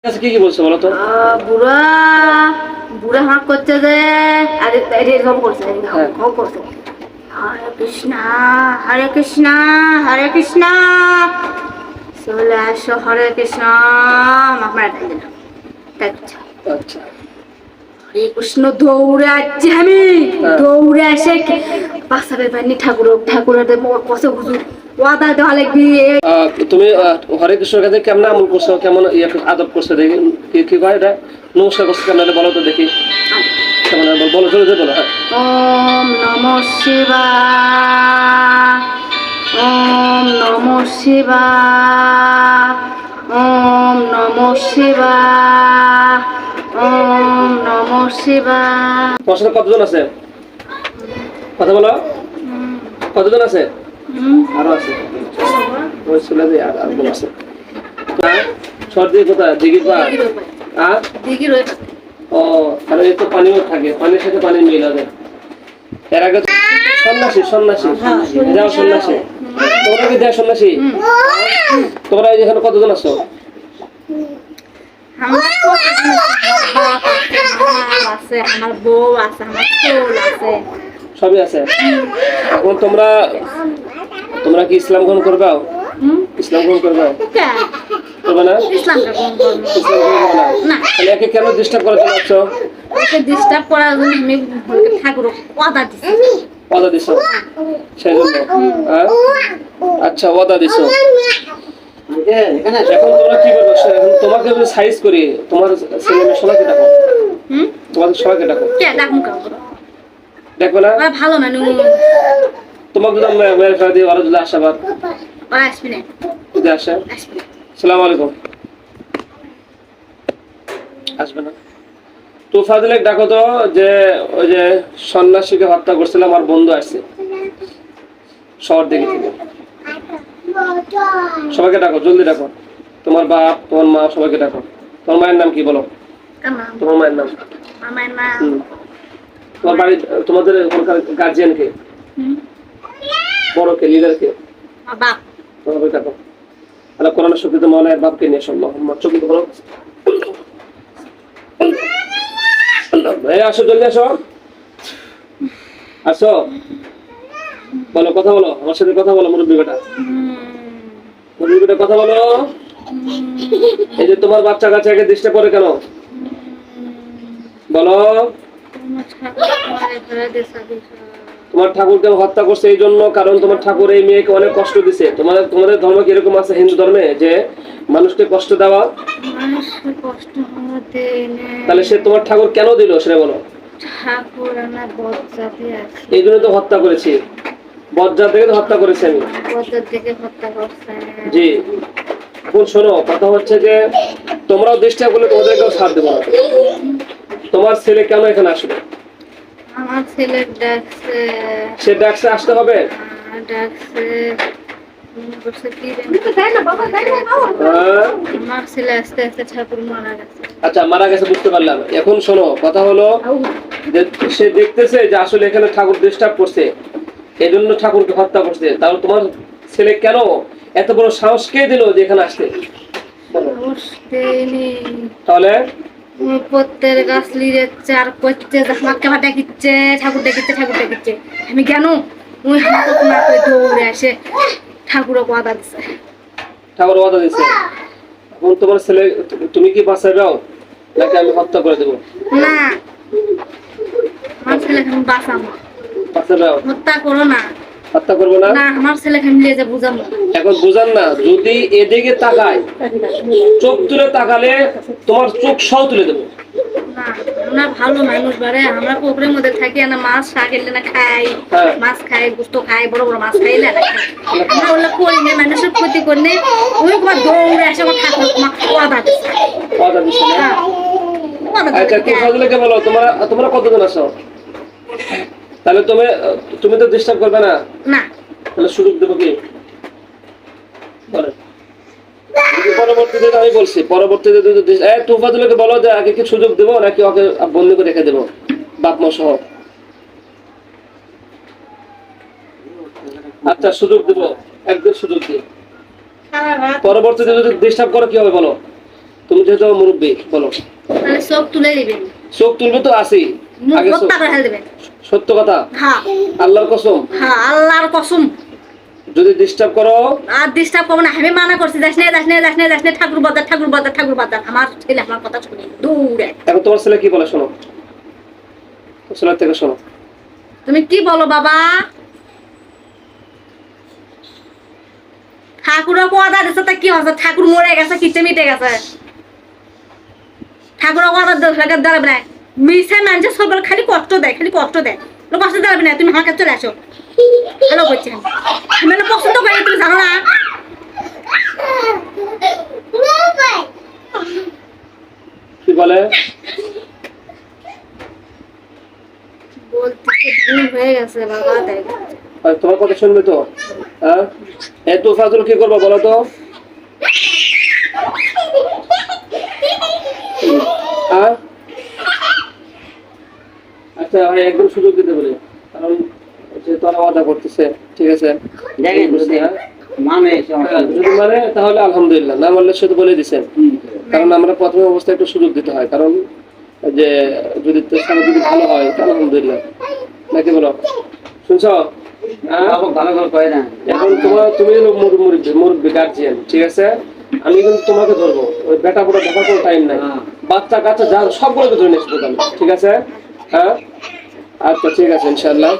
আচ্ছা কি কি বলছো বলো তো? বুড়া বুড়া হাঁক করছে যে এরকম করছে এরকম করছে হরে কৃষ্ণ হরে কৃষ্ণ হরে কৃষ্ণ চলে আসো হরে কৃষ্ণ আপনার তাই দিলাম আচ্ছা হরে কৃষ্ণ দৌড়ে আসছি আমি দৌড়ে এসে বাসাবে পাইনি ঠাকুরের কষে হুজুর ওয়াদা দেওয়া লাগবি তুমি হরে কৃষ্ণের কাছে কেমন আমল করছো, কেমন আদব করছো দেখি, কি কি কয় এটা নমস্কার করছো কেমন বলো তো দেখি, কেমন বলো জোরে জোরে বলো। হ্যাঁ ওম নমঃ শিবায় ওম নমঃ শিবায় ওম নমঃ শিবায় ওম নমঃ শিবায়। তোমার সাথে কতজন আছে কথা বলো? কতজন আছে? আরো আছে ওই ছেলে যে আর বোন আছে। সর্দি কোথায় দিঘির পা আর দিঘির ওই ও তাহলে এই তো পানিও থাকে, পানির সাথে পানি মিল হবে। এর আগে সন্ন্যাসী সন্ন্যাসী যাও সন্ন্যাসী, তোমরা কি যাও সন্ন্যাসী? তোমরা এখানে কতজন আছো? আমার আছে আমার বউ আছে আমার ছোট আছে সবই আছে। এখন তোমরা তোমরা কি ইসলাম গ্রহণ করবে? ইসলাম গ্রহণ করবে? করবে না? ইসলামটা কোন ধর্ম ইসলাম গ্রহণ করবে না? না তাহলে একে কেন ডিস্টার্ব করার জন্য আসছো? ওকে ডিস্টার্ব করার জন্য আমি ঠাকুর কথা দিছি ওয়াদা দিছো সেই জন্য? হ্যাঁ আচ্ছা ওয়াদা দিছো। এখন তোমরা কি করবে? এখন তোমাকে যদি সাইজ করি তোমার ছেলে মেয়ে সবাইকে ডাকো, তোমাদের সবাইকে ডাকো। কে ডাকুম কাউ দেখবে না? ওরা ভালো মানুষ তোমাকে যদি মেয়ের ফেরা দিয়ে ওরা যদি আসে আবার ওরা আসবি না যদি আসে আসবি না সালাম আলাইকুম আসবে না। তো ফাজিলেক ডাকো তো, যে ওই যে সন্ন্যাসীকে হত্যা করছিল আমার বন্ধু আসছে শহর দিকে থেকে, সবাইকে ডাকো জলদি ডাকো। তোমার বাপ তোমার মা সবাইকে ডাকো। তোমার মায়ের নাম কি বলো? কেমন তোমার মায়ের নাম? আমার মা তোমার বাড়ি তোমাদের ওখানকার গার্জিয়ান কে, বড় কে, লিডার কে? বাপ তোমার বাড়ি ডাকো। আল্লাহ কোরআনের শক্তিতে মৌলানার বাপকে নিয়ে আসো। আল্লাহ চোখে বলো এই আসো জলদি আসো আসো বলো কথা বলো আমার সাথে কথা বলো মুরব্বী বেটা, মুরব্বী বেটা কথা বলো। এই যে তোমার বাচ্চা কাচ্চাকে ডিস্টার্ব করে কেন বলো? তোমার ঠাকুরকে হত্যা করছে এই জন্য, কারণ তোমার ঠাকুর এই মেয়েকে অনেক কষ্ট দিছে। তোমাদের ধর্ম কি এরকম আছে হিন্দু ধর্মে যে মানুষকে কষ্ট দেওয়া? তাহলে সে তোমার ঠাকুর কেন দিল সেটা বলো? ঠাকুর আমার বজ্জাতে আছে এই জন্য তো হত্যা করেছি, বজ্জাত থেকে তো হত্যা করেছি আমি। বজ্জাত থেকে হত্যা করছে জি এখন শোনো কথা হচ্ছে যে তোমরাও ডিস্টার্ব করলে তোমাদেরকেও সাথ দেবো না। তোমার ছেলে কেন এখানে আসবে? আমার ছেলে ডাকছে সে ডাকছে আসতে হবে। ডাকছে বলছে কি হ্যাঁ? আমার ছেলে আস্তে আস্তে ঠাকুর মারা গেছে আচ্ছা মারা গেছে বুঝতে পারলাম। এখন শোনো কথা হলো যে সে দেখতেছে যে আসলে এখানে ঠাকুর ডিস্টার্ব করছে এই জন্য ঠাকুরকে হত্যা করছে। তাহলে তোমার ছেলে কেন এত বড় সাহস কে দিল যে এখানে আসতে? তাহলে প্রত্যেক গাছ লিরে চার করছে আমাকে ডাকিচ্ছে ঠাকুর ডাকিচ্ছে ঠাকুর ডাকিচ্ছে আমি কেন ওই হাতে দৌড়ে আসে ঠাকুরও কথা দিচ্ছে ঠাকুর ওয়াদা দিছে। এখন তোমার ছেলে তুমি কি বাঁচাবেও নাকি আমি হত্যা করে দেবো? না আমার ছেলে আমি বাঁচাবো বাঁচাবেও? হত্যা করো না হত্যা করবো না। না আমার ছেলে আমি নিয়ে যা বুঝাবো এখন বুঝান না, যদি এদিকে তাকায় চোখ তুলে তাকালে তোমার চোখ সহ তুলে দেবো। না আমরা ভালো মানুষ বারে আমরা পুকুরের মধ্যে থাকি না মাছ শাক এলে না খাই হ্যাঁ। মাছ খাই গুস্ত খাই বড় বড় মাছ খাইলে না আমরা ওগুলো করি না মানুষের ক্ষতি করলে ওই তোমার দৌড়ে আসে আমার ঠাকুর তোমার কথা দিচ্ছে ওয়াদা দিছে না? কথা আচ্ছা দিচ্ছে। তো ফাজলাকে বলো তোমরা কতজন আছো? তাহলে তুমি তো ডিস্টার্ব করবে না, না তাহলে সুযোগ দেবো কি বলেন? পরবর্তীতে আমি বলছি পরবর্তীতে তুফাজুলকে বলো যে আগে কি সুযোগ দেবো নাকি ওকে বন্দি করে রেখে দেবো বাপ মা সহ? আচ্ছা সুযোগ দেবো, একদিন সুযোগ দিই। পরবর্তীতে যদি ডিস্টার্ব করো কি হবে বলো? তুমি যেহেতু মুরব্বী, বলো। তাহলে চোখ তুলে দিবেন, চোখ তুলবে তো আছেই, মুখ আগে হত্যা করে ফেলে দিবেন। সত্য কথা, হ্যাঁ আল্লাহর কসম। হ্যাঁ, আল্লাহর কসম। যদি ডিস্টার্ব করো, আর ডিস্টার্ব করবো না, আমি মানা করছি, যাস না যাস না যাস না যাস না, ঠাকুর বাজার ঠাকুর বাজার ঠাকুর বাজার। আমার ছেলে আমার কথা শুনে দূরে। এখন তোমার ছেলে কি বলে শোনো, ছেলের থেকে শোনো। তুমি কি বলো বাবা? ঠাকুরের কথা দিচ্ছে তা কি হচ্ছে? ঠাকুর মরে গেছে, কিচ্ছে মিটে গেছে। ঠাকুরের কথা দাঁড়াবে না, মিশে মানুষের সব খালি কষ্ট দেয়, খালি কষ্ট দেয়। কষ্ট দাঁড়াবে না, তুমি আমার কাছে চলে আসো। ভালো করছি আমি পছন্দ করি, তুমি জানো না? কি বলে? বলতে ভুল হয়ে গেছে বাবা, তাই আর তোমার কথা শুনবে তো? হ্যাঁ, এত ফাজল কি করবো বলো তো? হ্যাঁ, আচ্ছা ভাই, একদম সুযোগ দিতে বলি, কারণ যেহেতু ওরা ওয়াদা করতেছে, ঠিক আছে? দেখেন যদি হ্যাঁ, মানে যদি মানে তাহলে আলহামদুলিল্লাহ, না মানলে সে তো বলে দিচ্ছেন। কারণ আমরা প্রথম অবস্থায় একটু সুযোগ দিতে হয়, কারণ যে যদি সারা যদি ভালো হয় তাহলে আলহামদুলিল্লাহ, নাকি বলো? শুনছো? হ্যাঁ? ভালো করে কয়ে না এখন তুমি হলো মুরব্বী গার্জিয়ান, ঠিক আছে? আমি কিন্তু তোমাকে ধরবো, ওই বেটা পুরো দেখার কোনো টাইম নাই। বাচ্চা কাচ্চা যা সবগুলোকে ধরে নিয়ে আসবো, ঠিক আছে? হ্যাঁ, আচ্ছা ঠিক আছে, ইনশাল্লাহ।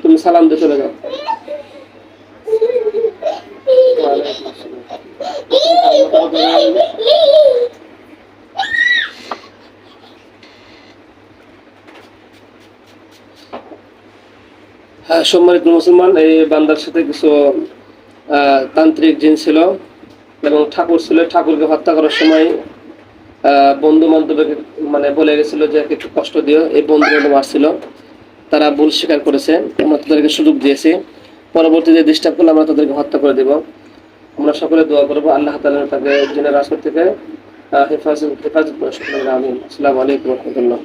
তুমি সালাম দিয়ে চলে যাও। হ্যাঁ, সম্মানিত মুসলমান, এই বান্দার সাথে কিছু তান্ত্রিক জিন ছিল এবং ঠাকুর ছিল। ঠাকুরকে হত্যা করার সময় বন্ধু বান্ধবকে মানে বলে গেছিল যে একটু কষ্ট দিও, এই বন্ধু বান্ধব আসছিল, তারা ভুল স্বীকার করেছে, আমরা তাদেরকে সুযোগ দিয়েছি। পরবর্তীতে ডিস্টার্ব করলে আমরা তাদেরকে হত্যা করে দেব। আমরা সকলে দোয়া করবো আল্লাহ তাআলা তাকে জিনের আসর থেকে হেফাজত করে সকলের আমিন। আসসালামু আলাইকুম ওয়া রাহমাতুল্লাহ।